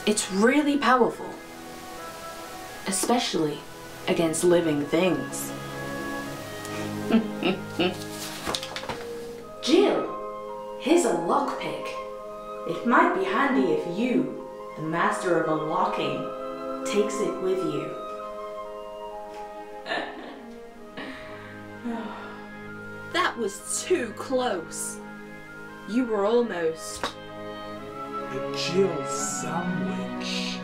It's really powerful, especially against living things. Jill, here's a lockpick. It might be handy if you, the master of unlocking, takes it with you. That was too close. You were almost. A Jill sandwich.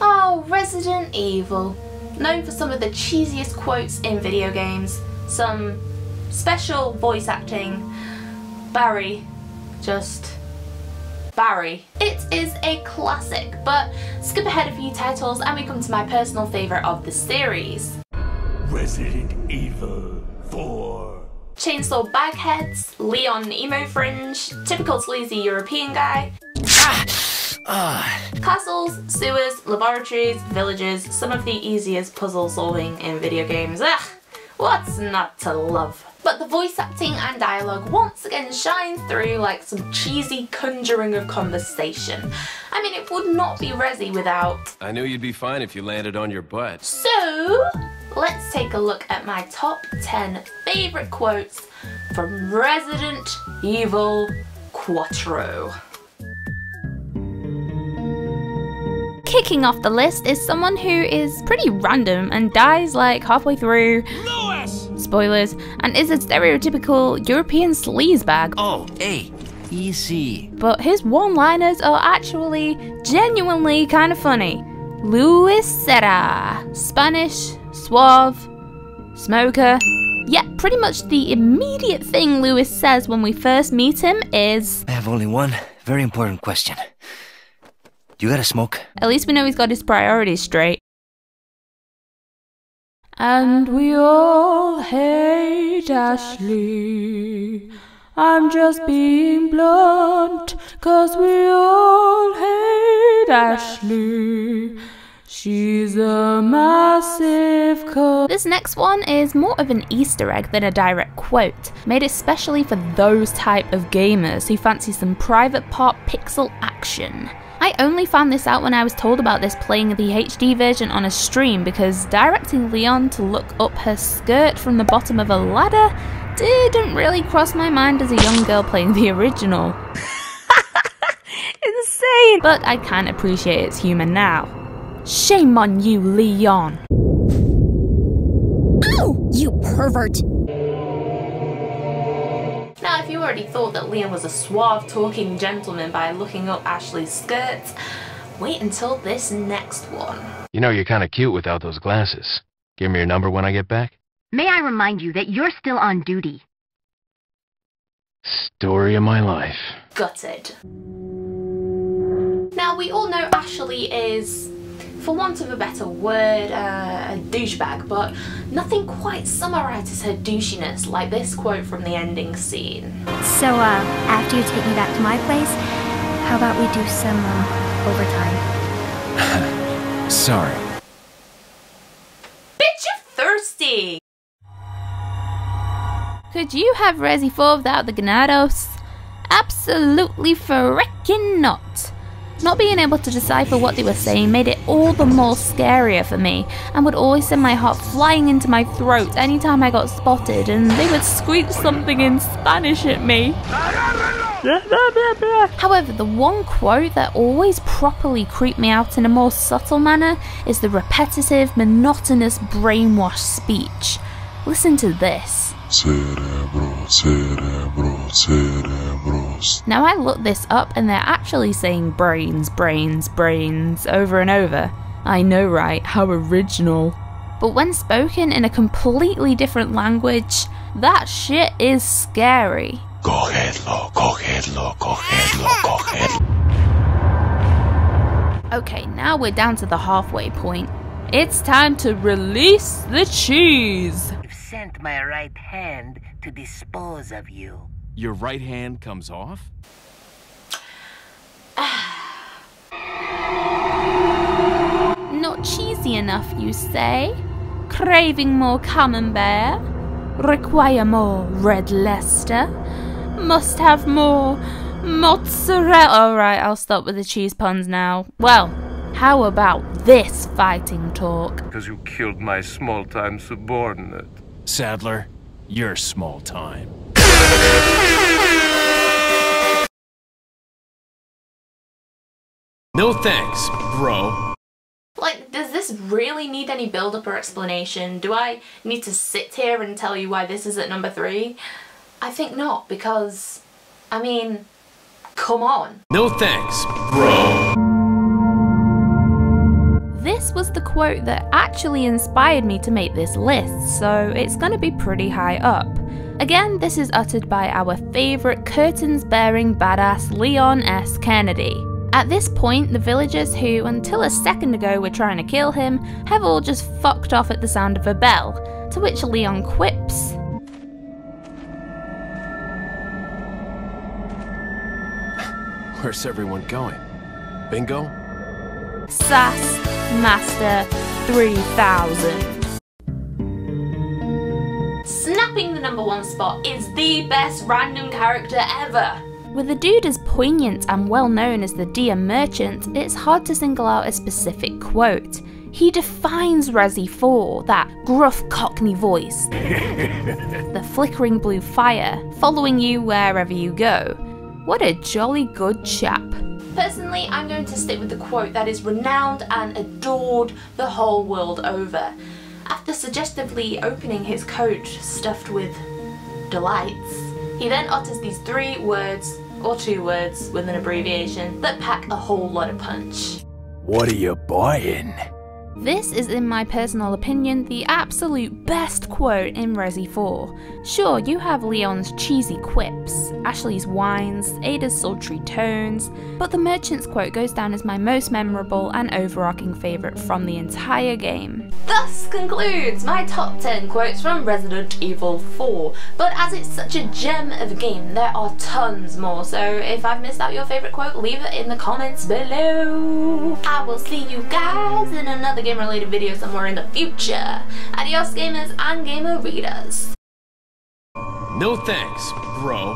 Oh, Resident Evil. Known for some of the cheesiest quotes in video games, some special voice acting. Barry. Just Barry. It is a classic, but skip ahead a few titles and we come to my personal favourite of the series. Resident Evil 4. Chainsaw Bagheads, Leon Emo Fringe, typical sleazy European guy. Castles, sewers, laboratories, villages, some of the easiest puzzle solving in video games. What's not to love? But the voice acting and dialogue once again shine through like some cheesy conjuring of conversation. I mean, it would not be Resi without... I knew you'd be fine if you landed on your butt. So, let's take a look at my top 10 favourite quotes from Resident Evil Quattro. Kicking off the list is someone who is pretty random and dies like halfway through. Lewis! Spoilers, and is a stereotypical European sleazebag. Oh, hey, easy. But his one-liners are actually genuinely kind of funny. Luis Serra, Spanish, suave, smoker. Yeah, pretty much the immediate thing Luis says when we first meet him is... I have only one very important question. You gotta smoke? At least we know he's got his priorities straight. And we all hate Ashley. I'm just being blunt, 'cause we all hate Ashley. She's a massive cunt. This next one is more of an Easter egg than a direct quote, made especially for those type of gamers who fancy some private part pixel action. I only found this out when I was told about this playing the HD version on a stream, because directing Leon to look up her skirt from the bottom of a ladder didn't really cross my mind as a young girl playing the original. Insane! But I can appreciate its humour now. Shame on you, Leon! Ow! You pervert! Now, if you already thought that Leon was a suave talking gentleman by looking up Ashley's skirts, wait until this next one. You know you're kind of cute without those glasses. Give me your number when I get back. May I remind you that you're still on duty? Story of my life. Gutted. Now, we all know Ashley is, for want of a better word, a douchebag, but nothing quite summarises her douchiness like this quote from the ending scene. So, after you take me back to my place, how about we do some, overtime? Sorry. Bitch, you're thirsty! Could you have Resi 4 without the Ganados? Absolutely frickin' not. Not being able to decipher what they were saying made it all the more scarier for me, and would always send my heart flying into my throat anytime I got spotted, and they would screech something in Spanish at me. However, the one quote that always properly creeped me out in a more subtle manner is the repetitive, monotonous brainwash speech. Listen to this. Cerebro, cerebro, cerebros. Now I looked this up and they're actually saying brains, brains, brains over and over. I know, right? How original. But when spoken in a completely different language, that shit is scary. Cogedlo, cogedlo, cogedlo, cogedlo. Okay, now we're down to the halfway point. It's time to release the cheese. I've sent my right hand to dispose of you. Your right hand comes off? Not cheesy enough, you say? Craving more camembert? Require more red Leicester. Must have more mozzarella. Alright, I'll stop with the cheese puns now. Well, how about this fighting talk? Because you killed my small-time subordinate. Sadler, you're small time. No thanks, bro. Like, does this really need any build-up or explanation? Do I need to sit here and tell you why this is at number 3? I think not, because, I mean, come on. No thanks, bro. This was the quote that actually inspired me to make this list, so it's gonna be pretty high up. Again, this is uttered by our favourite curtains-bearing badass Leon S. Kennedy. At this point, the villagers who, until a second ago, were trying to kill him, have all just fucked off at the sound of a bell, to which Leon quips, Where's everyone going? Bingo? Sass Master 3000. Snapping the number 1 spot is the best random character ever. With a dude as poignant and well known as the Dear Merchant, it's hard to single out a specific quote. He defines Resi 4, that gruff Cockney voice, the flickering blue fire, following you wherever you go. What a jolly good chap. Personally, I'm going to stick with the quote that is renowned and adored the whole world over. After suggestively opening his coat stuffed with delights, he then utters these 3 words, or 2 words with an abbreviation, that pack a whole lot of punch. What are you buying? This is, in my personal opinion, the absolute best quote in Resi 4. Sure, you have Leon's cheesy quips, Ashley's whines, Ada's sultry tones, but the Merchant's quote goes down as my most memorable and overarching favourite from the entire game. Thus concludes my top 10 quotes from Resident Evil 4, but as it's such a gem of a game, there are tons more, so if I've missed out your favourite quote, leave it in the comments below. I will see you guys in another game related video somewhere in the future. Adios gamers and gamer readers. No thanks, bro.